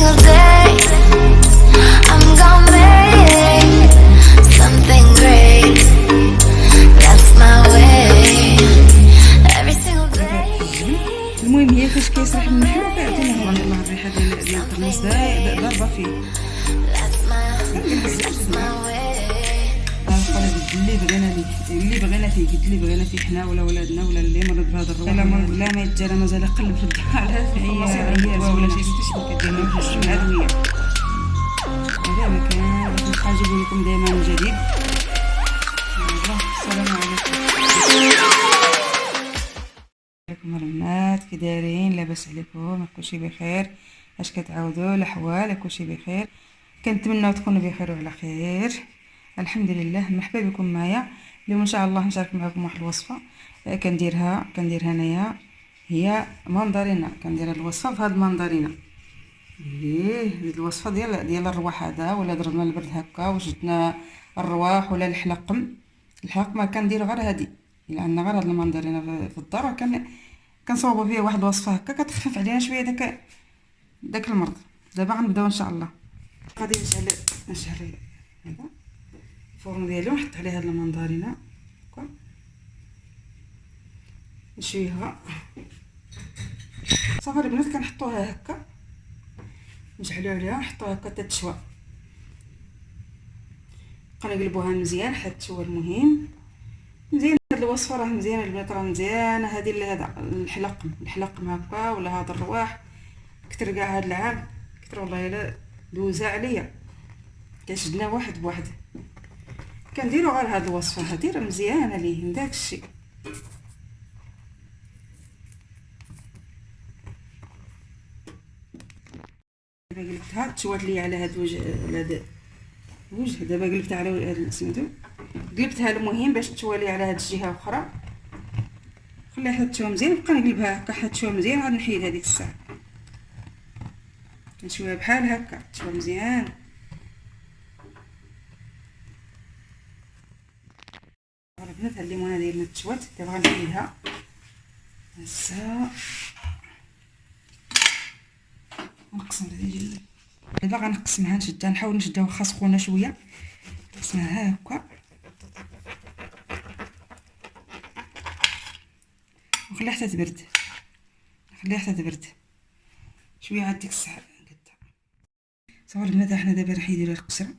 single day I'm gonna make something great. That's my way. Every single day. المهم هي فاش كيسرح من الحلو كيعطينا سبحان الله الريحه ديال الطرموس ضاربه فيه. That's my way. اللي بغينا فيه قلت لي بغينا فيه حنا ولا ولادنا ولا اللي مرض بهذا الروح لا ما يتجرى مازال قلب في الدار على هي ولا شي كديرنا في العدويه. هذا ما كان باش نجيب لكم دائما من جديد. السلام عليكم البنات، كي دايرين؟ لاباس عليكم؟ كلشي بخير؟ اش كتعاودوا الاحوال؟ كلشي بخير؟ كنتمنى تكونوا بخير وعلى خير. الحمد لله. مرحبا بكم معايا. اليوم ان شاء الله نشارك معكم واحد الوصفه كنديرها انايا، هي ماندارينا. كندير هاد الوصفه في هاد الماندارينا. هاد الوصفه ديال الرواح هذا، ولا ضربنا البرد هكا وجدنا الرواح ولا الحلقم ما كنديروا غير هادي. الا عندنا غير هاد الماندارينا في الدار كنصاوبوا فيها واحد الوصفه هكا كتخفف علينا شويه داك المرض. دابا غنبداو ان شاء الله. غادي نشعل هذا الفرن ديالي ونحط عليه هاد الماندارينا هكا، نشويها صافي البنات. كنحطوها هكا، نشعلو عليها نحطوها هكا حتى تشوى. كنقلبوها مزيان حتى تشوى. المهم مزيان هاد الوصفه راه مزيانه البنات، راه مزيانه هذه. هذا الحلقم هكا ولا هذا الرواح كتر كاع هاد العام كتر والله الا دوزا عليا، كنشدنا واحد بواحد. كنديرو غير هاد الوصفه هادي راه مزيانه ليه من داكشي. دابا قلبتها تشوات لي على هاد الوجه. دابا قلبتها على هاد سميتو، قلبتها المهم باش تشوى لي على هاد الجهه الاخرى. خليها حتى تشوى مزيان، نبقى نقلبها هكا حتى تشوى مزيان. عاد نحيد هذيك الساعه نشويها بحال هكا تشوى مزيان. البنات هاد الليمونه ديالنا تشوات، دابا غنحيدها هسه نقسم هذه. دابا غنقسمها نشدها، نحاول نشدها واخا سخونه شويه. نقسمها هكا ونخليها حتى تبرد شويه. عاد ديك الساعه قدها صافي البنات. حنا دابا نحيدو لها القشره،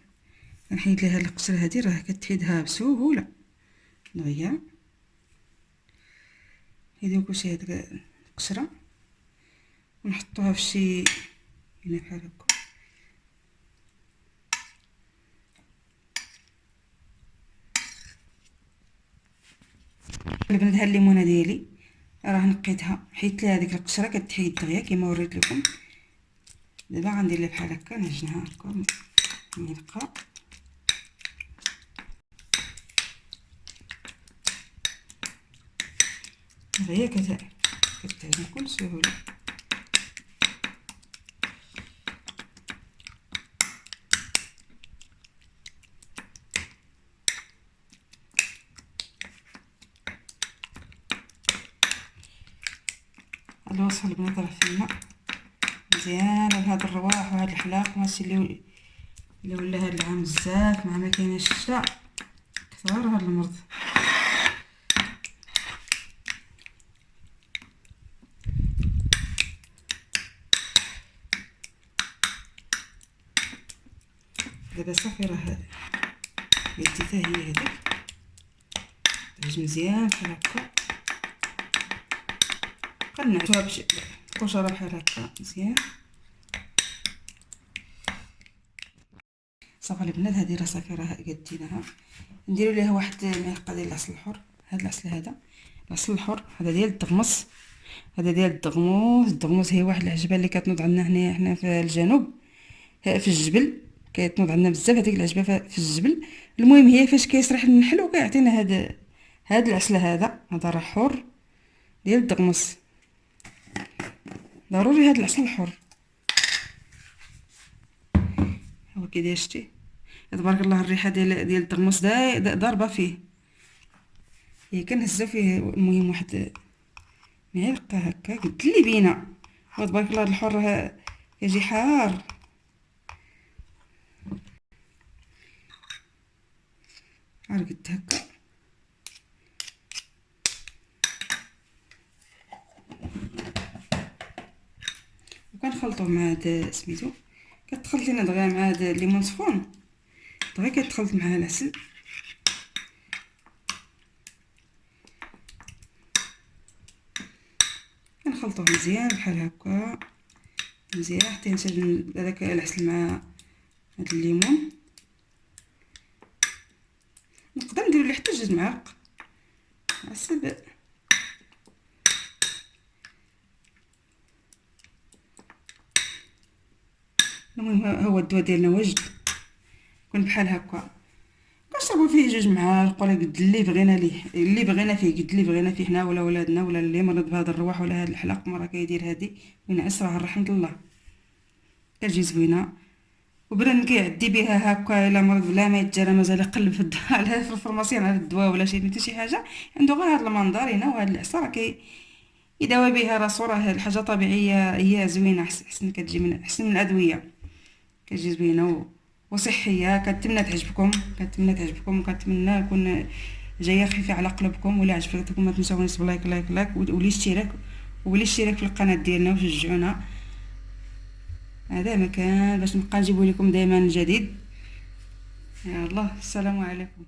غنحيد لها هاد القشره هادي، راه كتحيدها بسهوله دغيا. نحيدو كلشي هاد القشره ونحطوها في شي هنا بحال هكا. البنات هاد الليمونه ديالي راه نقيتها، حيدت لها هذيك القشره كتحيد دغيا كما وريت لكم. دابا غندير لها بحال هكا، نعجنها هكا ملقه. هي كتعجن بكل سهوله. الوصفه البنات راه فينا مزيان بهذا الرواح وهذا الحلاق. ماشي اللي ولا هذا العام بزاف مع ما كايناش الشتاء كثر هذا المرض. دابا صافي راه يدي حتى هي هذيك تجي مزيان بحال هكا. قنعتوها بشي قشره بحال هكا مزيان. صافي البنات هذه راه صافي راه قديناها. نديرو ليها واحد معلقه ديال العسل الحر. هذا العسل العسل الحر هذا ديال الدغمس. هذا ديال الدغموس هي واحد العجبه اللي كتنوض عندنا حنا في الجنوب في الجبل. كيتنوض عندنا بزاف هذيك العجبه في الجبل. المهم هي فاش كيسرح النحل وكيعطينا هذا العسل هذا راه حر ديال الدغمس. ضروري هذا العسل الحر. هو كي داير شتي تبارك الله الريحه ديال الدغمس ضاربه فيه. هي كنهزو فيه المهم واحد معلقه هكا قد اللي بينا. تبارك الله الحر كيجي حار. بحال قد هكا. وكنخلطوه مع هاد سميتو، كتخلطينا دغيا مع هاد الليمون سخون، دغيا كتخلط معاه العسل. كنخلطوه مزيان بحال هكا مزيان حتى ينسجم هذاك العسل مع هاد الليمون. نقدر ندير ليه حتى 2 معالق عسل. المهم هو الدواء ديالنا واجد، كون بحال هكا كنشربوا فيه 2 معالق ولا قد اللي بغينا ليه، اللي بغينا فيه قد اللي بغينا فيه حنا ولا ولادنا ولا اللي مرض بهذا الرواح ولا هذا الحلق مرة كيدير هادي وينعس راه رحمة الله، كتجي زوينه. وبنادم كيعدي بها هكا الا مرض بلا ما يتجرى مازال يقلب في الدواء على في الفرماسيان على الدواء ولا شي حاجه، عنده غير هاد المنظرينه وهاد العصا يداوي بها راسو، راه الحاجه طبيعيه هي زوينه، احسن كتجي من احسن من الادويه، كتجي زوينه وصحيه. كنتمنى تعجبكم، وكنتمنى نكون جايه خفيفه على قلوبكم. ولا عجبتكم ما تنساونيش بلايك والاشتراك في القناه ديالنا وشجعونا. هذا مكان باش نبقى نجيبو لكم دائما جديد. يا الله، السلام عليكم.